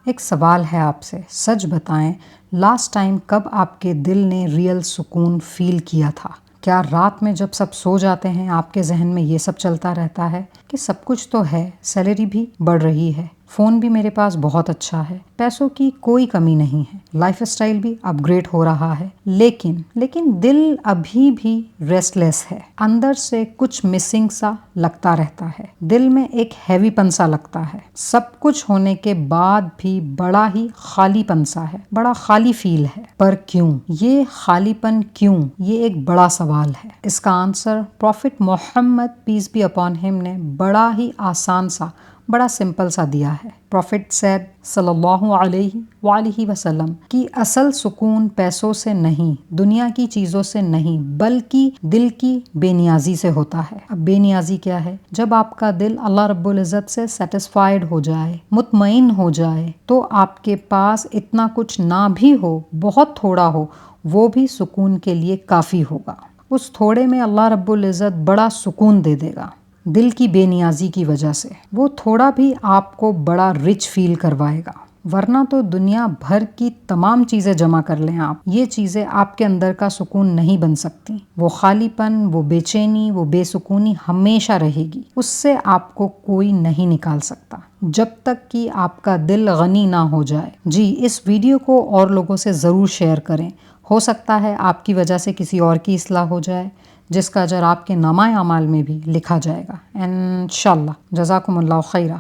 ایک سوال ہے آپ سے، سچ بتائیں لاسٹ ٹائم کب آپ کے دل نے ریئل سکون فیل کیا تھا؟ کیا رات میں جب سب سو جاتے ہیں آپ کے ذہن میں یہ سب چلتا رہتا ہے کہ سب کچھ تو ہے، سیلری بھی بڑھ رہی ہے، فون بھی میرے پاس بہت اچھا ہے، پیسوں کی کوئی کمی نہیں ہے، لائف اسٹائل بھی اپ گریڈ ہو رہا ہے، لیکن دل ابھی بھی ریسٹ لیس ہے، اندر سے کچھ مسنگ سا لگتا رہتا ہے، دل میں ایک ہیوی پن سا لگتا ہے، سب کچھ ہونے کے بعد بھی بڑا ہی خالی پن سا ہے، بڑا خالی فیل ہے، پر کیوں؟ یہ خالی پن کیوں؟ یہ ایک بڑا سوال ہے۔ اس کا answer prophet Muhammad peace be upon ہم نے بڑا ہی آسان سا، بڑا سمپل سا دیا ہے۔ پروفٹ سیڈ صلی اللہ علیہ وآلہ وسلم کہ اصل سکون پیسوں سے نہیں، دنیا کی چیزوں سے نہیں، بلکہ دل کی بے نیازی سے ہوتا ہے۔ اب بے نیازی کیا ہے؟ جب آپ کا دل اللہ رب العزت سے سیٹسفائیڈ ہو جائے، مطمئن ہو جائے، تو آپ کے پاس اتنا کچھ نہ بھی ہو، بہت تھوڑا ہو، وہ بھی سکون کے لیے کافی ہوگا۔ اس تھوڑے میں اللہ رب العزت بڑا سکون دے دے گا، دل کی بے نیازی کی وجہ سے۔ وہ تھوڑا بھی آپ کو بڑا رچ فیل کروائے گا، ورنہ تو دنیا بھر کی تمام چیزیں جمع کر لیں آپ، یہ چیزیں آپ کے اندر کا سکون نہیں بن سکتی۔ وہ خالی پن، وہ بے چینی، وہ بے سکونی ہمیشہ رہے گی، اس سے آپ کو کوئی نہیں نکال سکتا، جب تک کہ آپ کا دل غنی نہ ہو جائے۔ جی، اس ویڈیو کو اور لوگوں سے ضرور شیئر کریں، ہو سکتا ہے آپ کی وجہ سے کسی اور کی اصلاح ہو جائے، جس کا اجر آپ کے نامہ اعمال میں بھی لکھا جائے گا انشاءاللہ۔ جزاکم اللہ خیرہ۔